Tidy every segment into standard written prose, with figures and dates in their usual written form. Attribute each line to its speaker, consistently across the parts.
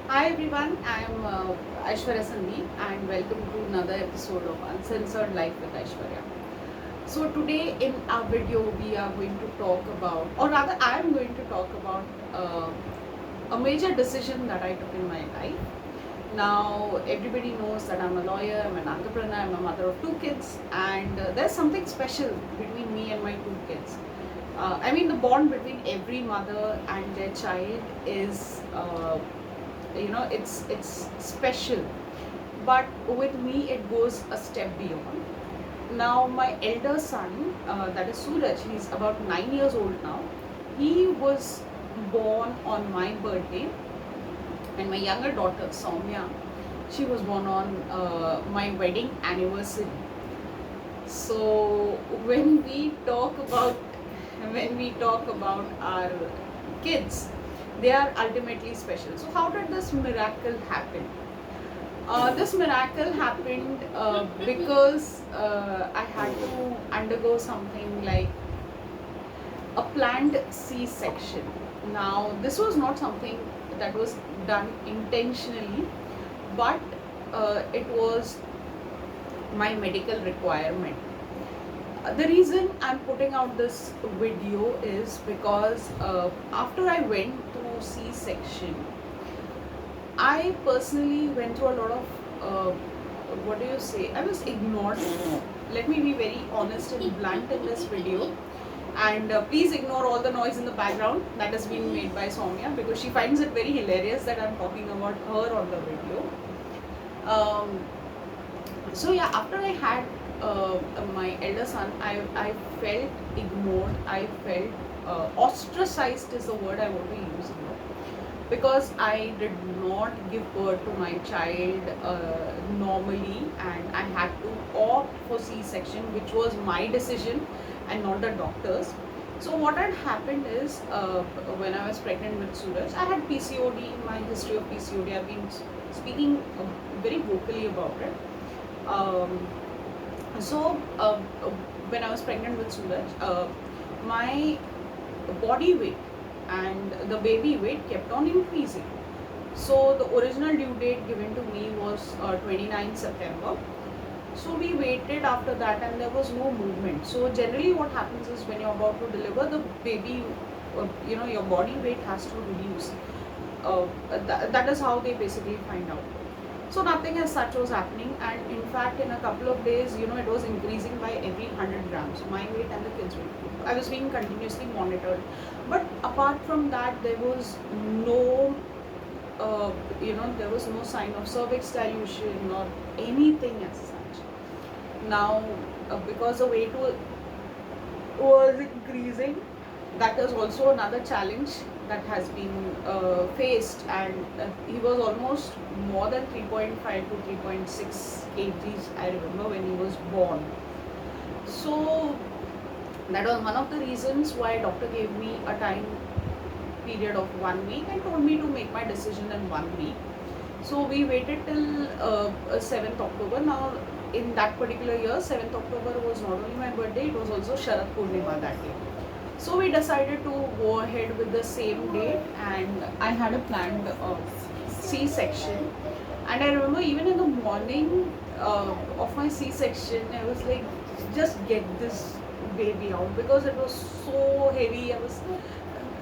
Speaker 1: Hi everyone, I am Aishwarya Sandeep and welcome to another episode of Uncensored Life with Aishwarya. So today in our video we are going to talk about, or rather I am going to talk about a major decision that I took in my life. Now everybody knows that I'm a lawyer, I'm an entrepreneur, I'm a mother of two kids, and there's something special between me and my two kids. The bond between every mother and their child is it's special, but with me it goes a step beyond. Now my elder son, that is Suraj, he's about 9 years old now. He was born on my birthday, and my younger daughter Soumya, she was born on my wedding anniversary. So when we talk about our kids, they are ultimately special. So how did this miracle happen? This miracle happened because I had to undergo something like a planned C-section. Now, this was not something that was done intentionally, but it was my medical requirement. The reason I'm putting out this video is because after I went through C-section, I personally went through a lot of what do you say? I was ignored. Let me be very honest and blunt in this video. And please ignore all the noise in the background that has been made by Soumya, because she finds it very hilarious that I'm talking about her on the video. Um, so yeah, after I had my elder son, I felt ignored. I felt ostracized is the word I want to use here, because I did not give birth to my child normally, and I had to opt for C-section, which was my decision and not the doctor's. So what had happened is, when I was pregnant with Suraj, I had PCOD. My history of PCOD, I've been speaking very vocally about it. Um, so when I was pregnant with Suraj, my body weight and the baby weight kept on increasing. So the original due date given to me was 29 September. So we waited after that, and there was no movement. So generally what happens is, when you're about to deliver the baby, your body weight has to reduce. That is how they basically find out. So nothing as such was happening, and in fact in a couple of days, it was increasing by every 100 grams, my weight and the kids' weight. I was being continuously monitored, but apart from that, there was no there was no sign of cervix dilution or anything as such. Now, because the weight was increasing, that is also another challenge that has been faced, and he was almost more than 3.5 to 3.6 kgs, I remember, when he was born. So that was one of the reasons why doctor gave me a time period of 1 week and told me to make my decision in 1 week. So we waited till 7th October. Now in that particular year, 7th October was not only my birthday, it was also Sharad Purnima that day. So we decided to go ahead with the same date, and I had a planned C-section. And I remember even in the morning of my C-section, I was like, just get this baby out, because it was so heavy.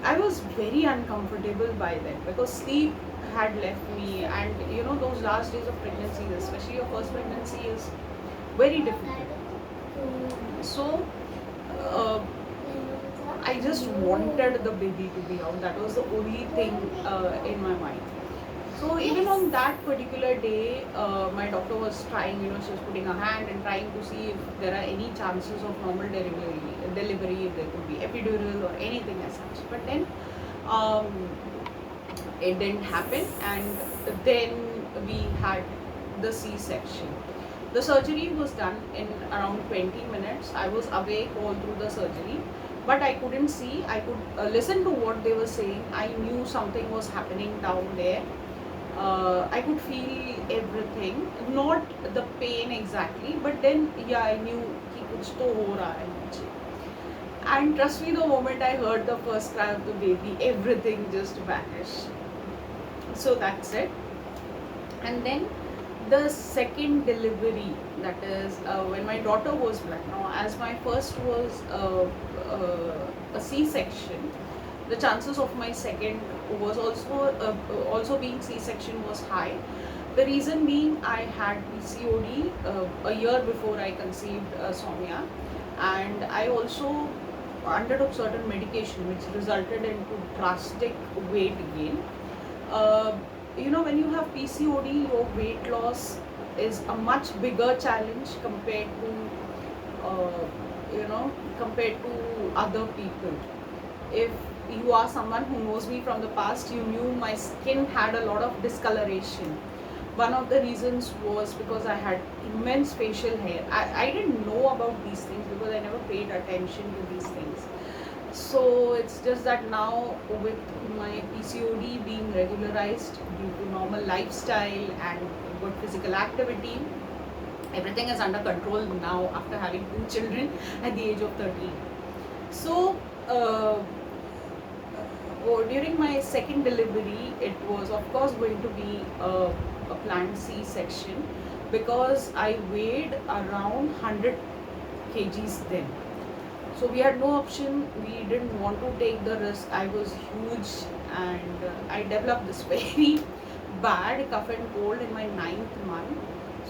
Speaker 1: I was very uncomfortable by then, because sleep had left me, and those last days of pregnancy, especially your first pregnancy, is very difficult. So uh, I just wanted the baby to be out. That was the only thing in my mind. So even on that particular day, my doctor was trying, she was putting her hand and trying to see if there are any chances of normal delivery, if there could be epidural or anything as such. But then um, it didn't happen, and then we had the C-section. The surgery was done in around 20 minutes. I was awake all through the surgery, but I couldn't see. I could listen to what they were saying. I knew something was happening down there. I could feel everything, not the pain exactly, but then yeah, I knew कि कुछ तो हो रहा है मुझे. And trust me, the moment I heard the first cry of the baby, everything just vanished. So that's it. And then the second delivery, that is when my daughter was born. Now, as my first was a C-section, the chances of my second was also being C-section was high. The reason being, I had PCOD a year before I conceived Soumya, and I also undertook certain medication which resulted into drastic weight gain. Uh, when you have PCOD, your weight loss is a much bigger challenge uh, compared to other people. If you are someone who knows me from the past, you knew my skin had a lot of discoloration. One of the reasons was because I had immense facial hair. I didn't know about these things because I never paid attention to these things. So it's just that now, with my PCOD being regularized due to normal lifestyle and good physical activity, everything is under control now after having 2 children at the age of 13. So during my second delivery, it was of course going to be a planned C-section because I weighed around 100 kgs then. So we had no option. We didn't want to take the risk. I was huge, and I developed this very bad cough and cold in my 9th month.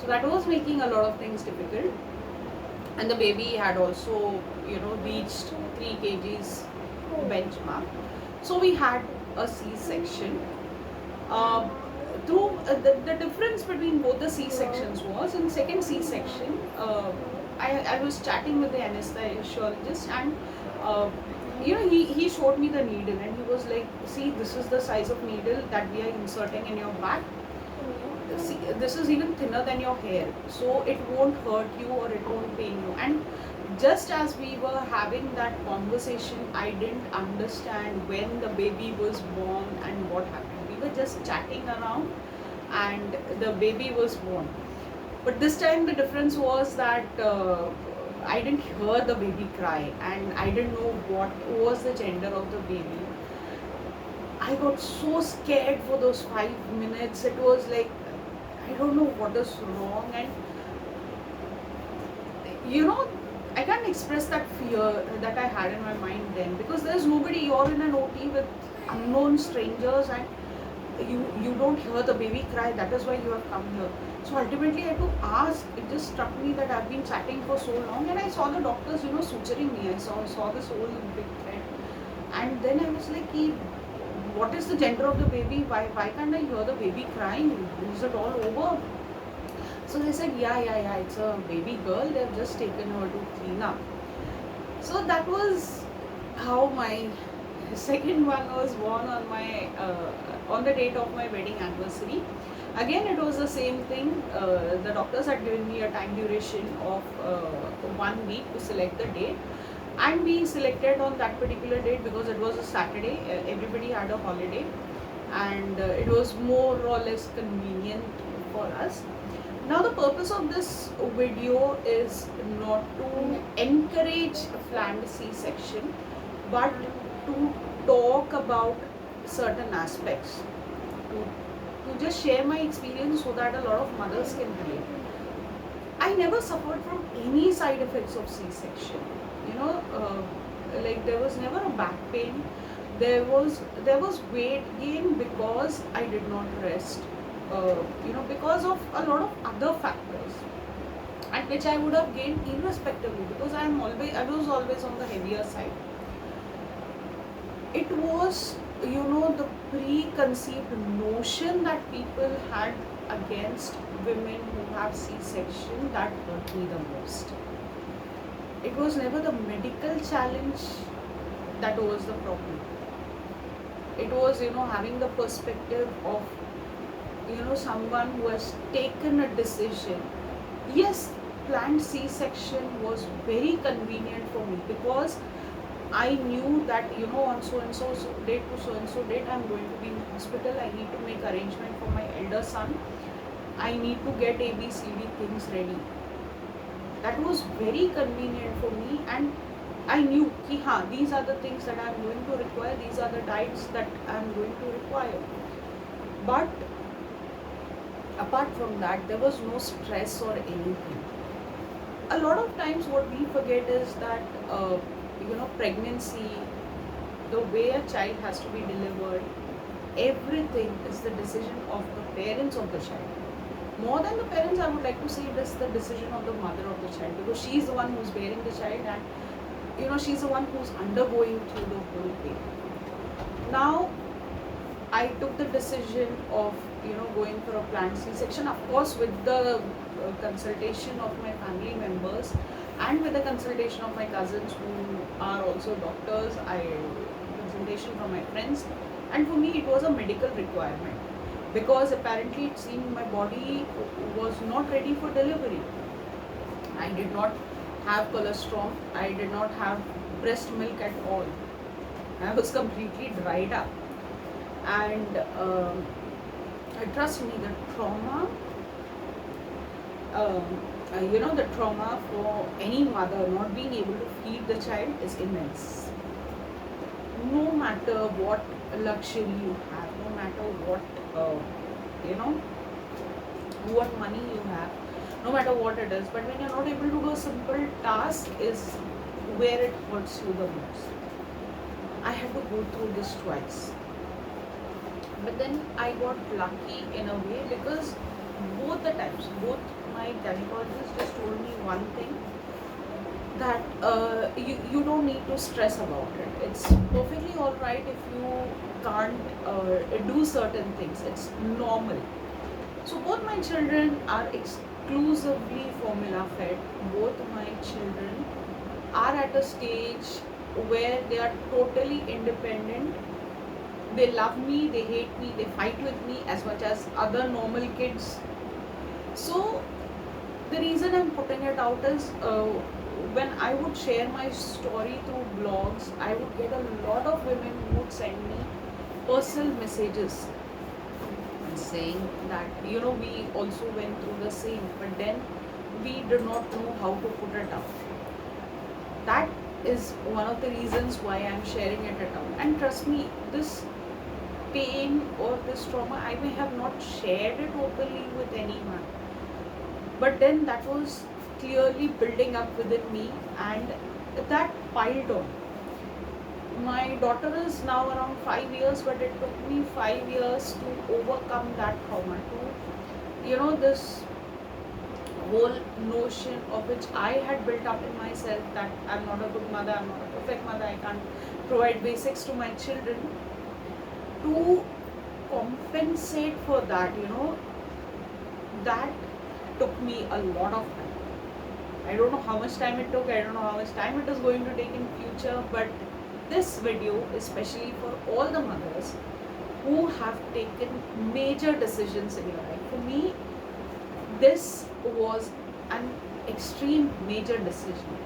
Speaker 1: So that was making a lot of things difficult. And the baby had also, reached 3 kgs benchmark. So we had a C-section. The difference between both the C-sections was, in second C-section, I was chatting with the anesthesiologist, and he showed me the needle, and he was like, see, this is the size of needle that we are inserting in your back. See, this is even thinner than your hair, so it won't hurt you or it won't pain you. And just as we were having that conversation, I didn't understand when the baby was born and what happened. We were just chatting around and the baby was born. But this time the difference was that I didn't hear the baby cry, and I didn't know what was the gender of the baby. I got so scared for those 5 minutes. It was like, I don't know what is wrong, and I can't express that fear that I had in my mind then, because there's nobody. You're in an OT with unknown strangers, and you don't hear the baby cry. That is why you have come here. So ultimately I had to ask. It just struck me that I've been chatting for so long, and I saw the doctors suturing me. I saw this whole big thread, and then I was like, what is the gender of the baby? Why can't I hear the baby crying? Is it all over? So they said, yeah, it's a baby girl. They've just taken her to clean up. So that was how my second one was born on the date of my wedding anniversary. Again, it was the same thing. The doctors had given me a time duration of 1 week to select the date, and we selected on that particular date because it was a Saturday. Everybody had a holiday, and it was more or less convenient for us. Now, the purpose of this video is not to encourage planned C-section, but to talk about certain aspects, to just share my experience so that a lot of mothers can relate. I never suffered from any side effects of C-section. Like there was never a back pain. There was weight gain because I did not rest. Because of a lot of other factors, and which I would have gained irrespectively, because I was always on the heavier side. It was, the preconceived notion that people had against women who have C-section that hurt me the most. It was never the medical challenge that was the problem. It was, having the perspective of someone who has taken a decision. Yes, planned C-section was very convenient for me because I knew that on so and so date to so and so date I'm going to be in hospital. I need to make arrangement for my elder son. I need to get ABCD things ready. That was very convenient for me, and I knew these are the things that I'm going to require. These are the diets that I'm going to require. But apart from that, there was no stress or anything. A lot of times what we forget is that pregnancy, the way a child has to be delivered, everything is the decision of the parents of the child. More than the parents, I would like to say it is the decision of the mother of the child, because she is the one who's bearing the child, and she's the one who's undergoing through the whole pain. Now I took the decision of going for a planned C-section, of course with the consultation of my family members and with the consultation of my cousins who are also doctors. I consultation from my friends, and for me it was a medical requirement, because apparently it seemed my body was not ready for delivery. I did not have colostrum, I did not have breast milk at all. I was completely dried up, and trust me, the trauma, the trauma for any mother not being able to feed the child is immense. No matter what luxury you have, no matter what money you have, no matter what it is, but when you're not able to do a simple task is where it hurts you the most. I had to go through this twice. But then I got lucky in a way, because both the times, both my gynecologists just told me one thing, that you don't need to stress about it. It's perfectly alright if you can't do certain things. It's normal. So both my children are exclusively formula fed. Both my children are at a stage where they are totally independent. They love me, they hate me, they fight with me as much as other normal kids. So the reason I'm putting it out is, when I would share my story through blogs, I would get a lot of women who would send me personal messages saying that we also went through the same, but then we did not know how to put it out. That is one of the reasons why I'm sharing it out. And trust me, this pain or this trauma, I may have not shared it openly with anyone, but then that was clearly building up within me, and that piled on. My daughter is now around 5 years, but it took me 5 years to overcome that trauma, to this whole notion of which I had built up in myself, that I'm not a good mother, I'm not a perfect mother, I can't provide basics to my children. To compensate for that, that took me a lot of time. I don't know how much time it took, I don't know how much time it is going to take in future, but this video is especially for all the mothers who have taken major decisions in your life. For me, this was an extreme major decision.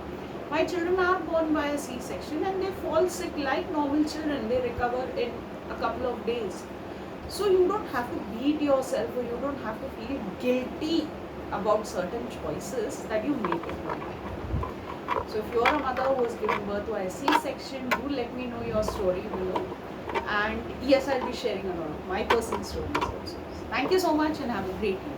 Speaker 1: My children are born by a C-section and they fall sick like normal children. They recover in a couple of days. So you don't have to beat yourself, or you don't have to feel guilty about certain choices that you make in your life. So if you are a mother who is giving birth to a C-section, do let me know your story below. And yes, I'll be sharing a lot of my personal stories also. Thank you so much and have a great evening.